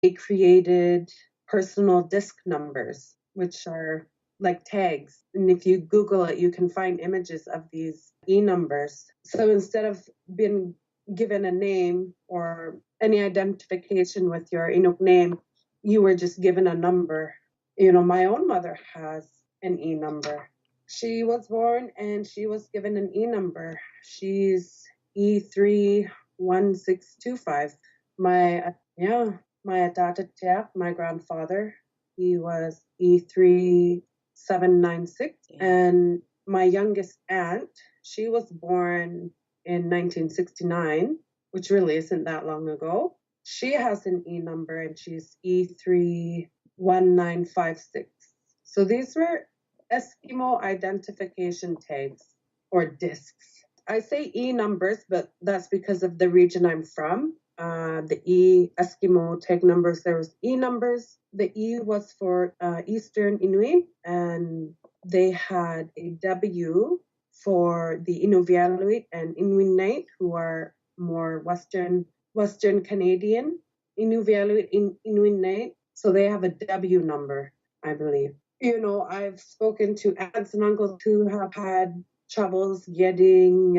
they created personal disc numbers, which are like tags. And if you Google it, you can find images of these E numbers. So instead of being given a name or any identification with your Inuk name, you were just given a number. My own mother has an E number. She was born and she was given an E number. She's E31625. My Atatatia, my grandfather, he was E3796. And my youngest aunt, she was born in 1969, which really isn't that long ago. She has an E number and she's E31956. So these were Eskimo identification tags or discs. I say E numbers, but that's because of the region I'm from. The E Eskimo tag numbers, there was E numbers. The E was for Eastern Inuit, and they had a W for the Inuvialuit and Inuit, who are more Western Canadian. Inuvialuit, Inuit, so they have a W number, I believe. I've spoken to aunts and uncles who have had troubles getting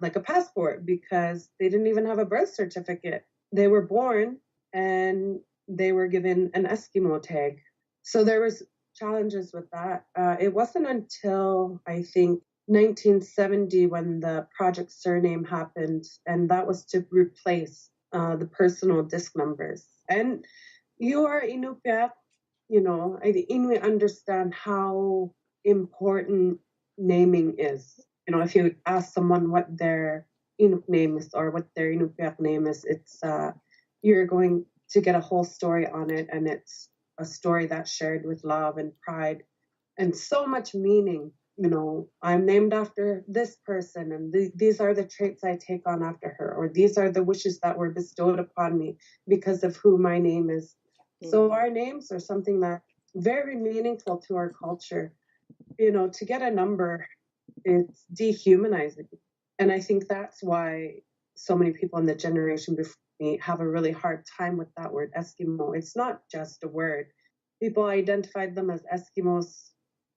like a passport because they didn't even have a birth certificate. They were born and they were given an Eskimo tag. So there was challenges with that. It wasn't until I think 1970 when the Project Surname happened, and that was to replace the personal disc numbers. And you are Inupiaq, the Inuit understand how important naming is. If you ask someone what their Inuk name is or what their Inupiaq name is, it's you're going to get a whole story on it, and it's a story that's shared with love and pride and so much meaning. I'm named after this person, and these are the traits I take on after her, or these are the wishes that were bestowed upon me because of who my name is. So our names are something that's very meaningful to our culture. To get a number, it's dehumanizing. And I think that's why so many people in the generation before me have a really hard time with that word Eskimo. It's not just a word. People identified them as Eskimos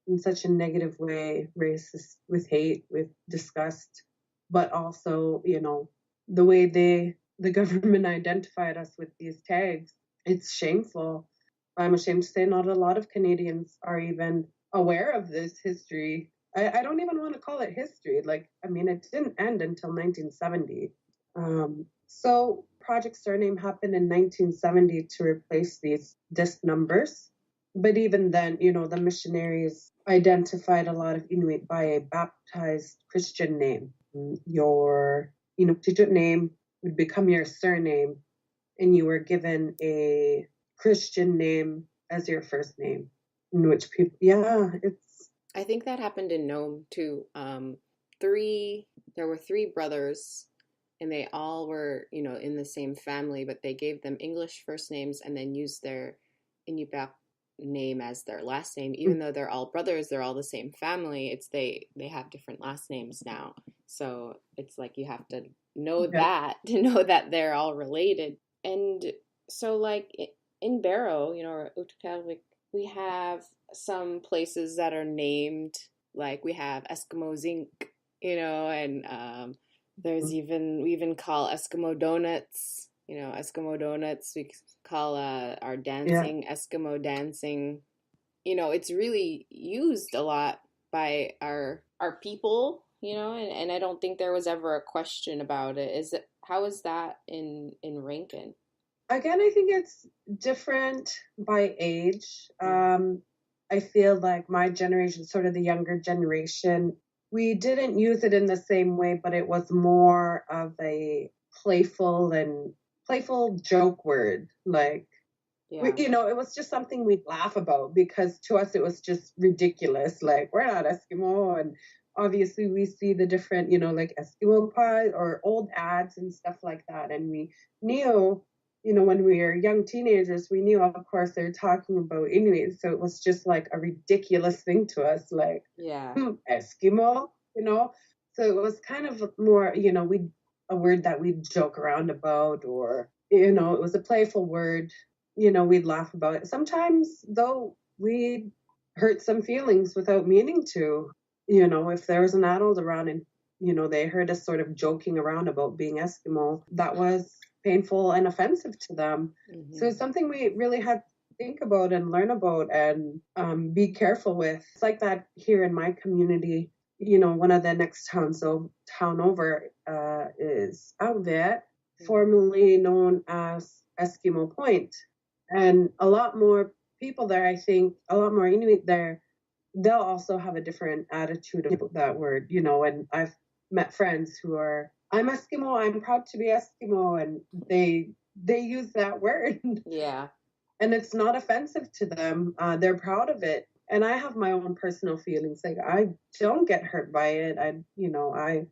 in such a negative way, racist, with hate, with disgust, but also, the way the government identified us with these tags. It's shameful. I'm ashamed to say not a lot of Canadians are even aware of this history. I don't even want to call it history. It didn't end until 1970. So Project Surname happened in 1970 to replace these disc numbers. But even then, the missionaries identified a lot of Inuit by a baptized Christian name. Your Inuktitut name would become your surname, and you were given a Christian name as your first name. In which people, it's. I think that happened in Nome too. There were three brothers, and they all were, in the same family, but they gave them English first names and then used their Inupiaq name as their last name. Even though they're all brothers, they're all the same family. It's they have different last names now. So it's like you have to know that to know that they're all related. And so like in Barrow, or Utkal, we have some places that are named, like we have Eskimo Zinc, and there's we even call Eskimo donuts, Eskimo donuts. We call our dancing Eskimo dancing. It's really used a lot by our people, and I don't think there was ever a question about it. How is that in Rankin? Again, I think it's different by age. I feel like my generation, sort of the younger generation, we didn't use it in the same way, but it was more of a playful joke word. Like, it was just something we'd laugh about because to us it was just ridiculous. Like, we're not Eskimo. And obviously we see the different, like Eskimo pie or old ads and stuff like that. And we knew, when we were young teenagers, we knew, of course, they're talking about Inuit. So it was just like a ridiculous thing to us, like, Eskimo, So it was kind of more, a word that we'd joke around about, or, it was a playful word. we'd laugh about it. Sometimes, though, we'd hurt some feelings without meaning to. If there was an adult around and, they heard us sort of joking around about being Eskimo, that was painful and offensive to them. So it's something we really had to think about and learn about and be careful with. It's like that here in my community. One of the next town over is Outvet, formerly known as Eskimo Point. And a lot more people there, I think, a lot more Inuit there, they'll also have a different attitude about that word, and I've met friends who are, I'm Eskimo, I'm proud to be Eskimo, and they use that word. Yeah. And it's not offensive to them. They're proud of it. And I have my own personal feelings. Like, I don't get hurt by it. I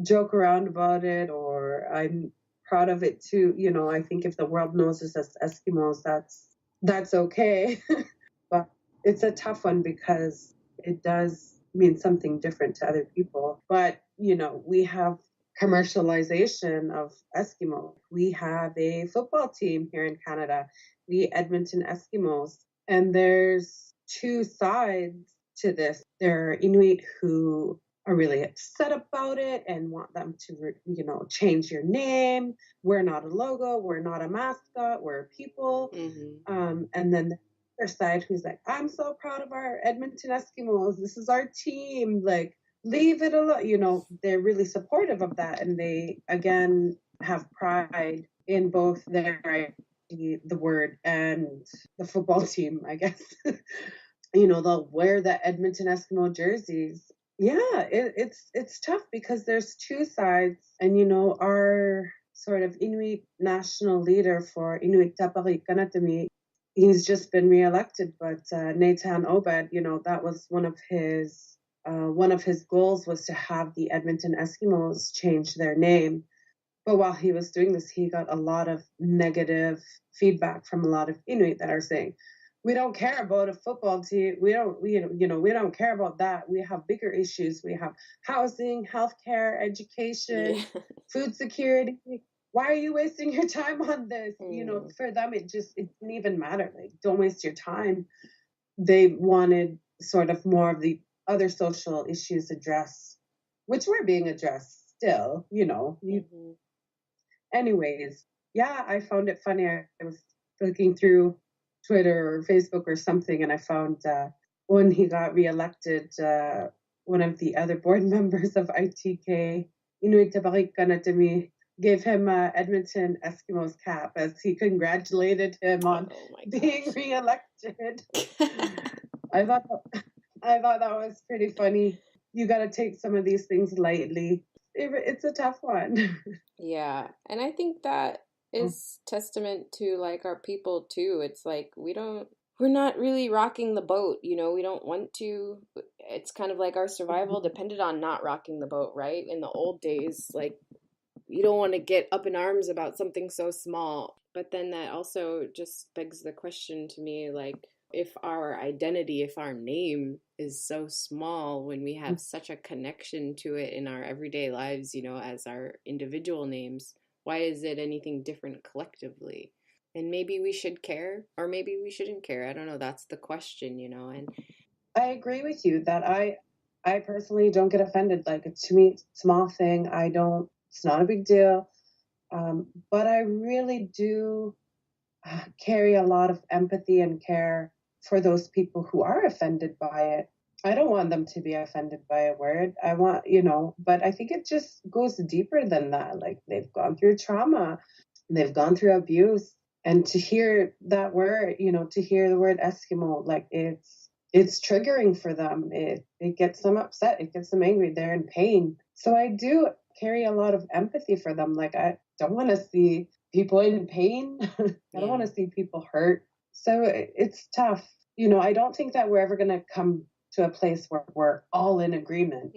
joke around about it, or I'm proud of it too. I think if the world knows us as Eskimos, that's okay. But it's a tough one because it does mean something different to other people. But we have commercialization of Eskimo. We have a football team here in Canada, the Edmonton Eskimos, and there's two sides to this. There are Inuit who are really upset about it and want them to, change your name. We're not a logo. We're not a mascot. We're people. And then the other side who's like, I'm so proud of our Edmonton Eskimos. This is our team. Like, leave it alone. They're really supportive of that. And they, again, have pride in both their identity, the word, and the football team, I guess. They'll wear the Edmonton Eskimo jerseys. Yeah, it's tough because there's two sides, and our sort of Inuit national leader for Inuit Tapari Kanatami, he's just been reelected, but Nathan Obed, that was one of his goals was to have the Edmonton Eskimos change their name. But while he was doing this, he got a lot of negative feedback from a lot of Inuit that are saying, we don't care about a football team. We don't care about that. We have bigger issues. We have housing, healthcare, education, food security. Why are you wasting your time on this? For them, it didn't even matter. Like, don't waste your time. They wanted sort of more of the other social issues addressed, which were being addressed still, Anyways, yeah, I found it funny. I was looking through Twitter or Facebook or something, and I found when he got reelected, one of the other board members of ITK, Inuit Tabarik Kanatami, gave him Edmonton Eskimos cap as he congratulated him on being reelected. I thought that was pretty funny. You got to take some of these things lightly. It's a tough one. Yeah, and I think that is testament to like our people too. It's like we're not really rocking the boat, we don't want to. It's kind of like our survival depended on not rocking the boat, right? In the old days, like, you don't want to get up in arms about something so small. But then that also just begs the question to me, like, if our identity, if our name is so small when we have such a connection to it in our everyday lives, as our individual names, why is it anything different collectively? And maybe we should care, or maybe we shouldn't care. I don't know. That's the question, and I agree with you that I personally don't get offended. Like, to me, it's a small thing. It's not a big deal. But I really do carry a lot of empathy and care for those people who are offended by it. I don't want them to be offended by a word. I want, but I think it just goes deeper than that. Like, they've gone through trauma, they've gone through abuse, and to hear that word, to hear the word Eskimo, like, it's triggering for them. It gets them upset. It gets them angry. They're in pain. So I do carry a lot of empathy for them. Like, I don't want to see people in pain. I don't want to see people hurt. So it's tough. I don't think that we're ever going to come to a place where we're all in agreement.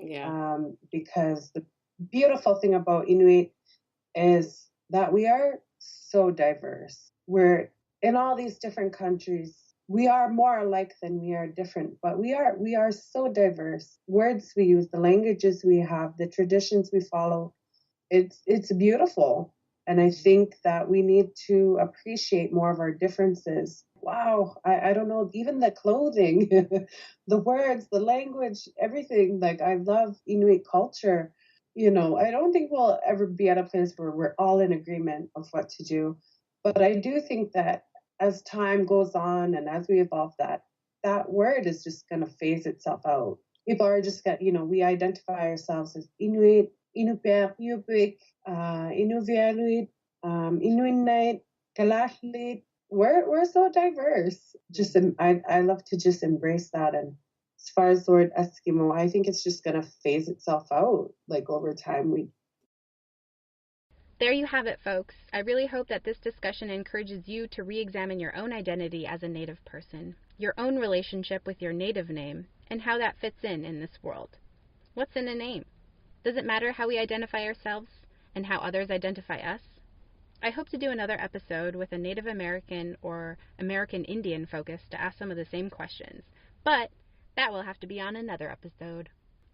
Because the beautiful thing about Inuit is that we are so diverse. We're in all these different countries. We are more alike than we are different, but we are so diverse. Words we use, the languages we have, the traditions we follow. It's beautiful. And I think that we need to appreciate more of our differences. Wow, I don't know, even the clothing, the words, the language, everything. Like, I love Inuit culture. I don't think we'll ever be at a place where we're all in agreement of what to do. But I do think that as time goes on and as we evolve, that word is just going to phase itself out. People are just got, we identify ourselves as Inuit, Inupiaq, Yupik, Inuvialuit, Inuit, Kalaallit. We're so diverse. Just I love to just embrace that. And as far as the word Eskimo, I think it's just gonna phase itself out. Like over time, we. There you have it, folks. I really hope that this discussion encourages you to re-examine your own identity as a Native person, your own relationship with your Native name, and how that fits in this world. What's in a name? Does it matter how we identify ourselves and how others identify us? I hope to do another episode with a Native American or American Indian focus to ask some of the same questions, but that will have to be on another episode.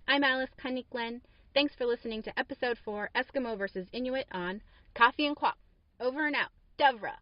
I'm Alice Kuniklen. Thanks for listening to episode 4, Eskimo versus Inuit on Coffee and Quap. Over and out. Dovra.